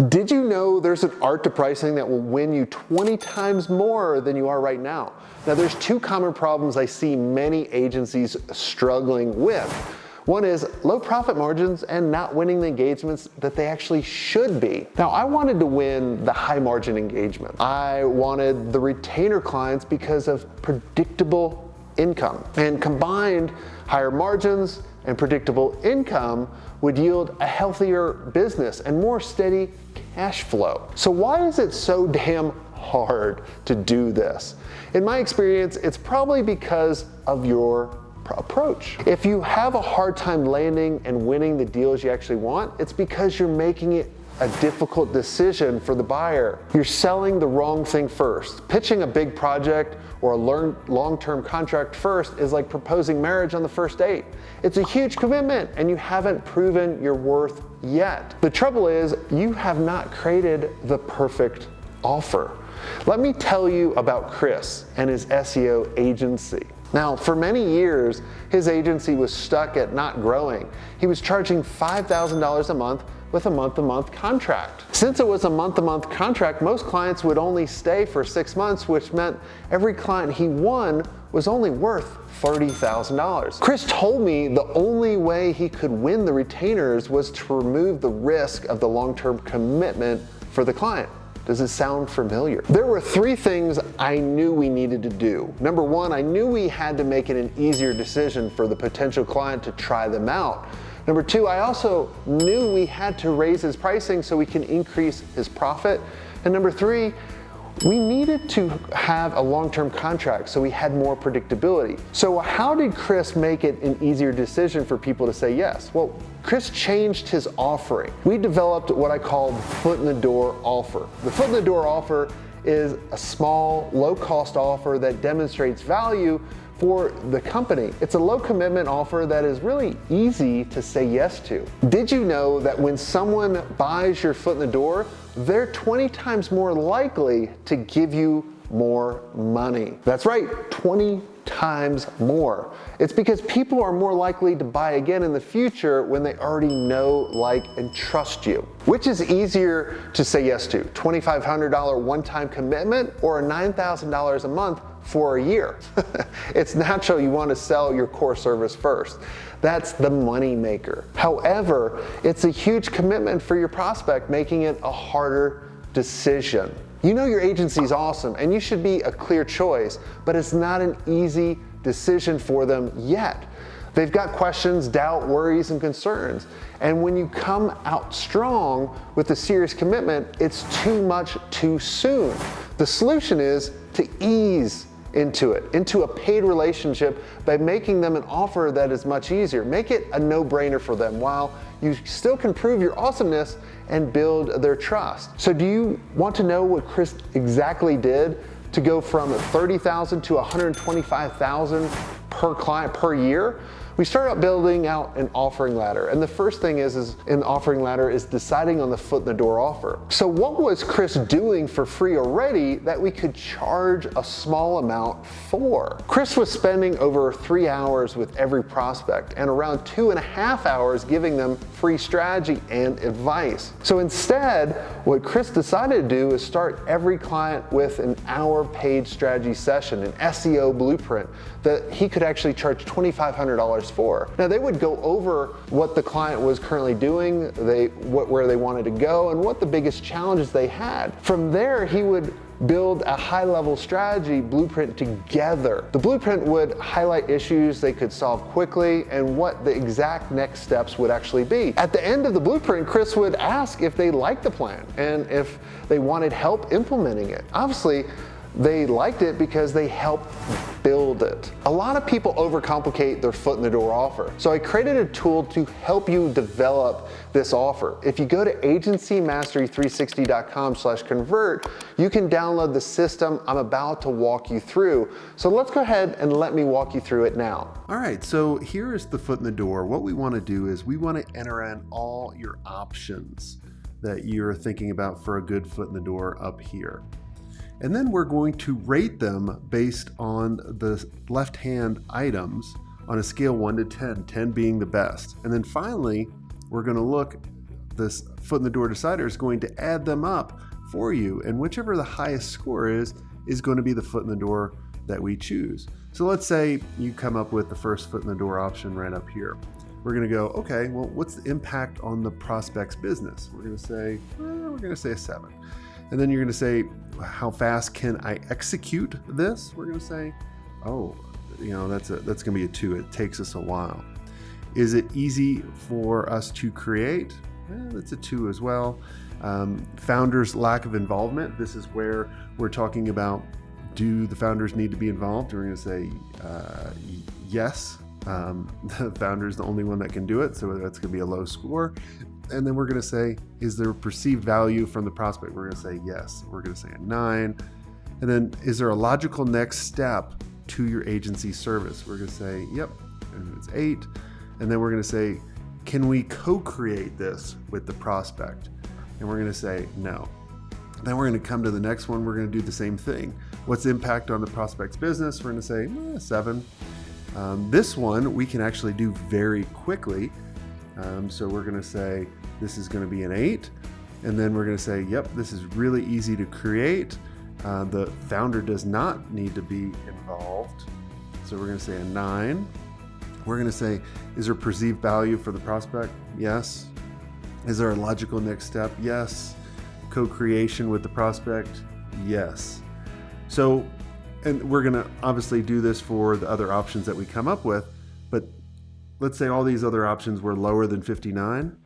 Did you know there's an art to pricing that will win you 20 times more than you are right now? Now, there's two common problems I see many agencies struggling with. One is low profit margins and not winning the engagements that they actually should be. Now, I wanted to win the high margin engagement. I wanted the retainer clients because of predictable income. And combined higher margins and predictable income would yield a healthier business and more steady cash flow. So why is it so damn hard to do this? In my experience, it's probably because of your approach. If you have a hard time landing and winning the deals you actually want, it's because you're making it a difficult decision for the buyer. You're selling the wrong thing first. Pitching a big project or a long-term contract first is like proposing marriage on the first date. It's a huge commitment and you haven't proven your worth yet. The trouble is you have not created the perfect offer. Let me tell you about Chris and his SEO agency. Now, for many years, his agency was stuck at not growing. He was charging $5,000 a month with a month-to-month contract. Since it was a month-to-month contract, most clients would only stay for 6 months, which meant every client he won was only worth $30,000. Chris told me the only way he could win the retainers was to remove the risk of the long-term commitment for the client. Does it sound familiar? There were 3 things I knew we needed to do. Number 1, I knew we had to make it an easier decision for the potential client to try them out. Number 2, I also knew we had to raise his pricing so we can increase his profit. And number 3, we needed to have a long-term contract so we had more predictability. So how did Chris make it an easier decision for people to say yes? Well, Chris changed his offering. We developed what I call the foot in the door offer. The foot in the door offer is a small, low-cost offer that demonstrates value for the company. It's a low commitment offer that is really easy to say yes to. Did you know that when someone buys your foot in the door, they're 20 times more likely to give you more money? That's right, 20 times more. It's because people are more likely to buy again in the future when they already know, like, and trust you. Which is easier to say yes to? $2,500 one-time commitment or $9,000 a month for a year? It's natural you want to sell your core service first. That's the money maker. However, it's a huge commitment for your prospect, making it a harder decision. You know your agency is awesome and you should be a clear choice, but it's not an easy decision for them yet. They've got questions, doubt, worries, and concerns. And when you come out strong with a serious commitment, it's too much too soon. The solution is to ease into a paid relationship by making them an offer that is much easier. Make it a no-brainer for them while you still can prove your awesomeness and build their trust. So do you want to know what Chris exactly did to go from $30,000 to $125,000 per client per year? We started out building out an offering ladder. And the first thing is in the offering ladder is deciding on the foot in the door offer. So what was Chris doing for free already that we could charge a small amount for? Chris was spending over 3 hours with every prospect and around 2.5 hours giving them free strategy and advice. So instead, what Chris decided to do is start every client with an hour paid strategy session, an SEO blueprint that he could actually charge $2,500 for. Now they would go over what the client was currently doing, where they wanted to go, and what the biggest challenges they had. From there, he would build a high-level strategy blueprint together. The blueprint would highlight issues they could solve quickly and what the exact next steps would actually be. At the end of the blueprint, Chris would ask if they liked the plan and if they wanted help implementing it. Obviously, they liked it because they helped build it. A lot of people overcomplicate their foot in the door offer. So I created a tool to help you develop this offer. If you go to agencymastery360.com/convert, you can download the system I'm about to walk you through. So let's go ahead and let me walk you through it now. All right, so here is the foot in the door. What we want to do is we want to enter in all your options that you're thinking about for a good foot in the door up here. And then we're going to rate them based on the left-hand items on a scale 1 to 10, 10 being the best. And then finally, we're going to look this foot in the door decider is going to add them up for you, and whichever the highest score is going to be the foot in the door that we choose. So let's say you come up with the first foot in the door option right up here. We're going to go, okay, well, what's the impact on the prospect's business? We're going to say a 7. And then you're going to say, how fast can I execute this? We're going to say, oh, that's going to be a 2. It takes us a while. Is it easy for us to create? That's a 2 as well. Founders' lack of involvement. This is where we're talking about, do the founders need to be involved? We're going to say yes. The founder is the only one that can do it, so that's going to be a low score. And then we're going to say, is there perceived value from the prospect? We're going to say yes. We're going to say a 9. And then, is there a logical next step to your agency service? We're going to say yep, and it's 8. And then we're going to say, can we co-create this with the prospect? And we're going to say no. Then we're going to come to the next one. We're going to do the same thing. What's the impact on the prospect's business? We're going to say 7. This one we can actually do very quickly. So we're going to say this is going to be an 8. And then we're going to say, yep, this is really easy to create. The founder does not need to be involved. So we're going to say a 9. We're going to say, is there perceived value for the prospect? Yes. Is there a logical next step? Yes. Co-creation with the prospect? Yes. So, and we're going to obviously do this for the other options that we come up with, but let's say all these other options were lower than 59.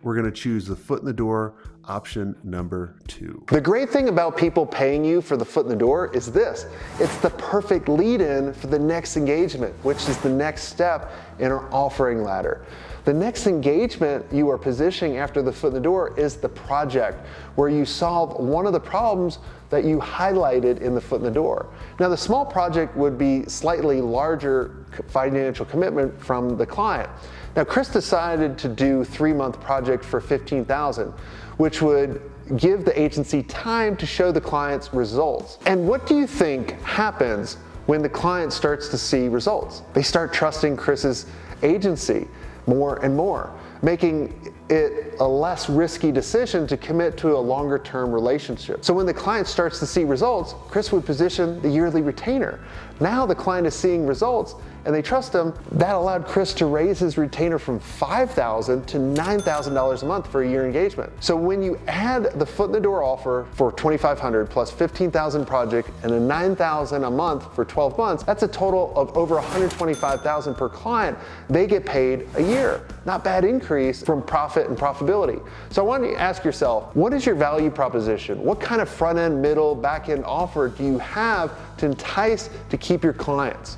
We're going to choose the foot in the door option number 2. The great thing about people paying you for the foot in the door is this. It's the perfect lead-in for the next engagement, which is the next step in our offering ladder. The next engagement you are positioning after the foot in the door is the project, where you solve one of the problems that you highlighted in the foot in the door. Now, the small project would be slightly larger financial commitment from the client. Now, Chris decided to do a 3-month project for $15,000, which would give the agency time to show the clients results. And what do you think happens when the client starts to see results? They start trusting Chris's agency more and more, making it a less risky decision to commit to a longer term relationship. So when the client starts to see results, Chris would position the yearly retainer. Now the client is seeing results and they trust him. That allowed Chris to raise his retainer from $5,000 to $9,000 a month for a year engagement. So when you add the foot in the door offer for $2,500 plus $15,000 project and a $9,000 a month for 12 months, that's a total of over $125,000 per client. They get paid a year. Not bad increase from profit and profitability. So I want you to ask yourself, what is your value proposition? What kind of front end, middle, back end offer do you have to entice to keep your clients?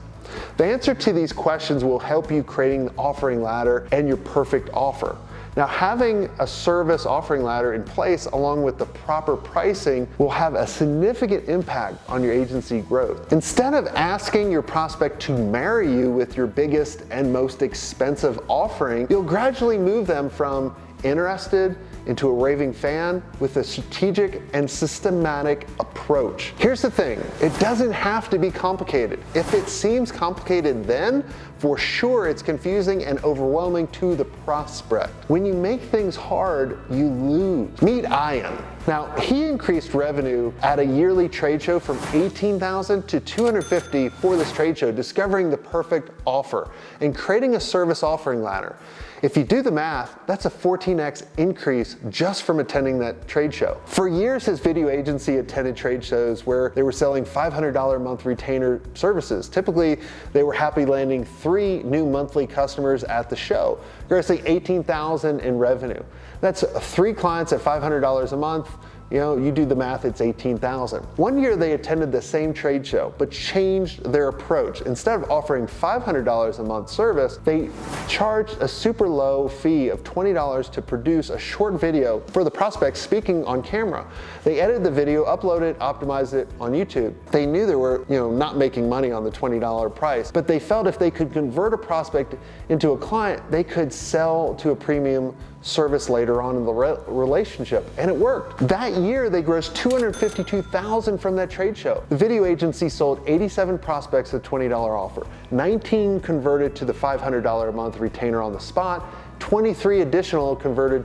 The answer to these questions will help you creating the offering ladder and your perfect offer. Now, having a service offering ladder in place along with the proper pricing will have a significant impact on your agency growth. Instead of asking your prospect to marry you with your biggest and most expensive offering, you'll gradually move them from interested into a raving fan with a strategic and systematic approach. Here's the thing, it doesn't have to be complicated. If it seems complicated then, for sure it's confusing and overwhelming to the prospect. When you make things hard, you lose. Meet Ian. Now, he increased revenue at a yearly trade show from $18,000 to $250,000 for this trade show, discovering the perfect offer and creating a service offering ladder. If you do the math, that's a 14x increase just from attending that trade show. For years, his video agency attended trade shows where they were selling $500 a month retainer services. Typically, they were happy landing 3 new monthly customers at the show, grossing $18,000 in revenue. That's 3 clients at $500 a month. You do the math, it's $18,000. One year they attended the same trade show, but changed their approach. Instead of offering $500 a month service, they charged a super low fee of $20 to produce a short video for the prospect speaking on camera. They edited the video, uploaded it, optimized it on YouTube. They knew they were, not making money on the $20 price, but they felt if they could convert a prospect into a client, they could sell to a premium service later on in the relationship, and it worked. That year, they grossed $252,000 from that trade show. The video agency sold 87 prospects at a $20 offer. 19 converted to the $500 a month retainer on the spot. 23 additional converted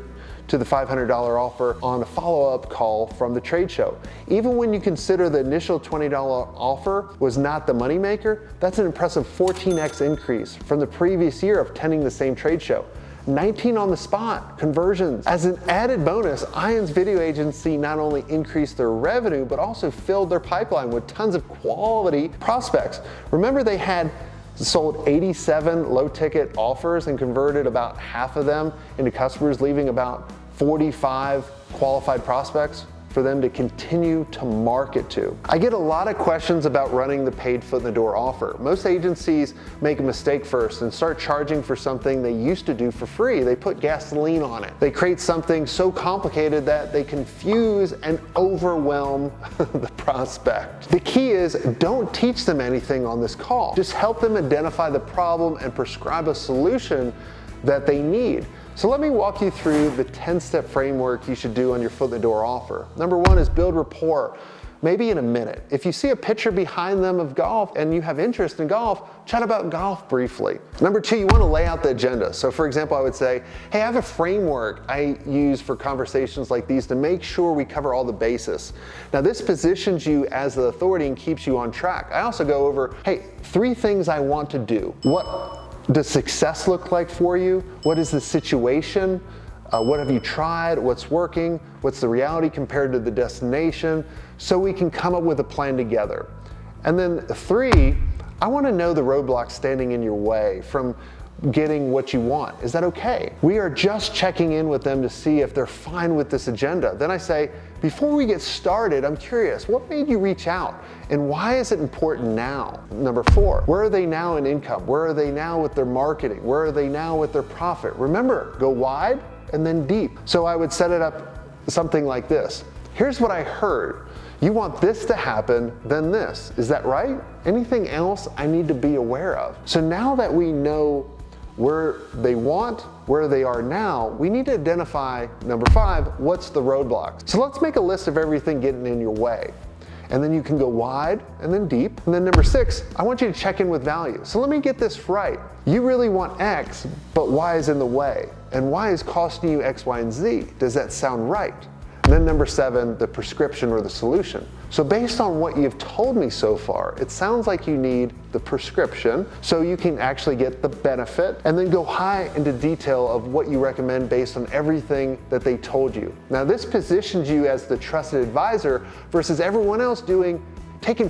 to the $500 offer on a follow-up call from the trade show. Even when you consider the initial $20 offer was not the moneymaker, that's an impressive 14x increase from the previous year of attending the same trade show. 19 on the spot conversions. As an added bonus, Ian's video agency not only increased their revenue, but also filled their pipeline with tons of quality prospects. Remember, they had sold 87 low ticket offers and converted about half of them into customers, leaving about 45 qualified prospects for them to continue to market to. I get a lot of questions about running the paid foot in the door offer. Most agencies make a mistake first and start charging for something they used to do for free. They put gasoline on it. They create something so complicated that they confuse and overwhelm the prospect. The key is, don't teach them anything on this call. Just help them identify the problem and prescribe a solution that they need. So let me walk you through the 10-step framework you should do on your foot in the door offer. Number one is build rapport, maybe in a minute. If you see a picture behind them of golf and you have interest in golf, chat about golf briefly. Number two, you want to lay out the agenda. So for example, I would say, hey, I have a framework I use for conversations like these to make sure we cover all the bases. Now this positions you as the authority and keeps you on track. I also go over, hey, 3 things I want to do. What does success look like for you? What is the situation? What have you tried? What's working? What's the reality compared to the destination? So we can come up with a plan together. And then 3, I want to know the roadblocks standing in your way from getting what you want. Is that okay? We are just checking in with them to see if they're fine with this agenda. Then I say, before we get started, I'm curious, what made you reach out? And why is it important now? Number 4, where are they now in income? Where are they now with their marketing? Where are they now with their profit? Remember, go wide and then deep. So I would set it up something like this. Here's what I heard. You want this to happen, then this. Is that right? Anything else I need to be aware of? So now that we know where they want, where they are now, we need to identify, number 5, what's the roadblocks. So let's make a list of everything getting in your way. And then you can go wide and then deep. And then number 6, I want you to check in with value. So let me get this right. You really want X, but Y is in the way. And Y is costing you X, Y, and Z. Does that sound right? And then number 7, the prescription or the solution. So based on what you've told me so far, it sounds like you need the prescription so you can actually get the benefit, and then go high into detail of what you recommend based on everything that they told you. Now this positions you as the trusted advisor versus everyone else taking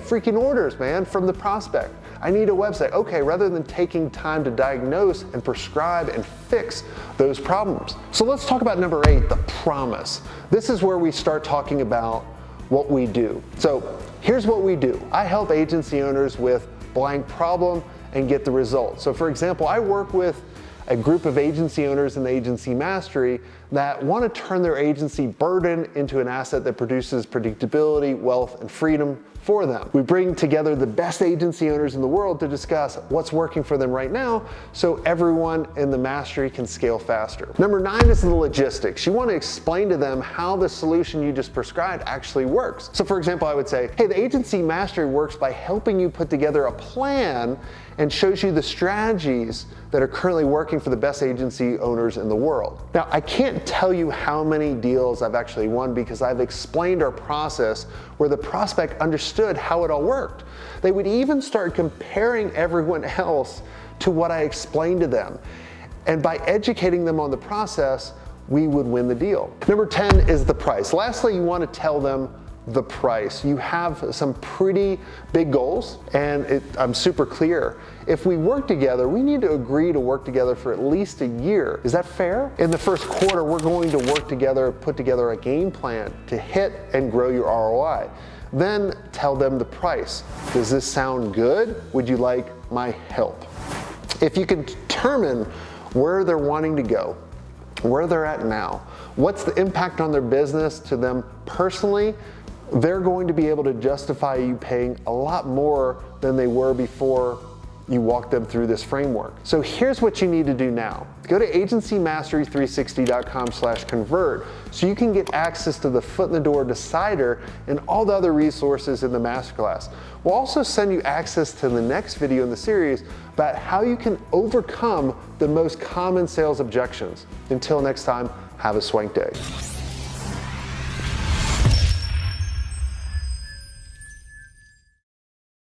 freaking orders, man, from the prospect. I need a website. Okay, rather than taking time to diagnose and prescribe and fix those problems. So let's talk about number 8, the promise. This is where we start talking about what we do. So here's what we do. I help agency owners with blank problem and get the results. So for example, I work with a group of agency owners in the Agency Mastery that want to turn their agency burden into an asset that produces predictability, wealth, and freedom for them. We bring together the best agency owners in the world to discuss what's working for them right now so everyone in the mastery can scale faster. Number 9 is the logistics. You want to explain to them how the solution you just prescribed actually works. So for example, I would say, hey, the Agency Mastery works by helping you put together a plan and shows you the strategies that are currently working for the best agency owners in the world. Now, I can't tell you how many deals I've actually won because I've explained our process where the prospect understood how it all worked. They would even start comparing everyone else to what I explained to them. And by educating them on the process, we would win the deal. Number 10 is the price. Lastly, you want to tell them the price. You have some pretty big goals, and I'm super clear. If we work together, we need to agree to work together for at least a year. Is that fair? In the first quarter, we're going to work together, put together a game plan to hit and grow your ROI. Then tell them the price. Does this sound good? Would you like my help? If you can determine where they're wanting to go, where they're at now, what's the impact on their business to them personally, they're going to be able to justify you paying a lot more than they were before you walk them through this framework. So here's what you need to do now. Go to agencymastery360.com/convert so you can get access to the foot in the door decider and all the other resources in the masterclass. We'll also send you access to the next video in the series about how you can overcome the most common sales objections. Until next time, have a swank day.